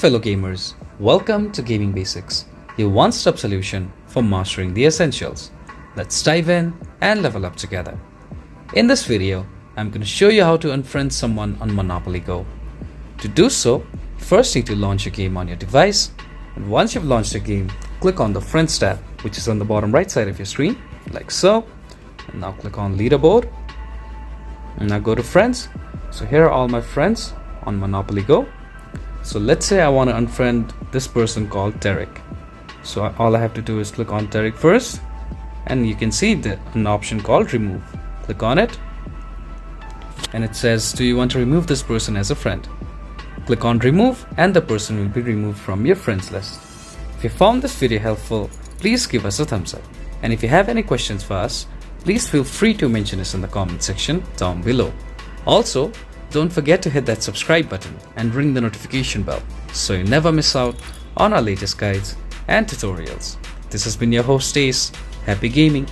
fellow gamers, welcome to Gaming Basics, your one-stop solution for mastering the essentials. Let's dive in and level up together. In this video, I'm going to show you how to unfriend someone on Monopoly Go. To do so, first need to launch your game on your device, and once you've launched your game, click on the Friends tab, which is on the bottom right side of your screen, like so. And now click on Leaderboard, and now go to Friends. So here are all my friends on Monopoly Go. So let's say I want to unfriend this person called Derek. So all I have to do is click on Derek first, and you can see an option called Remove. Click on it, and it says, do you want to remove this person as a friend? Click on Remove, and the person will be removed from your friends list. If you found this video helpful, please give us a thumbs up. And if you have any questions for us, please feel free to mention us in the comment section down below. Also, don't forget to hit that subscribe button and ring the notification bell so you never miss out on our latest guides and tutorials. This has been your host Ace. Happy gaming!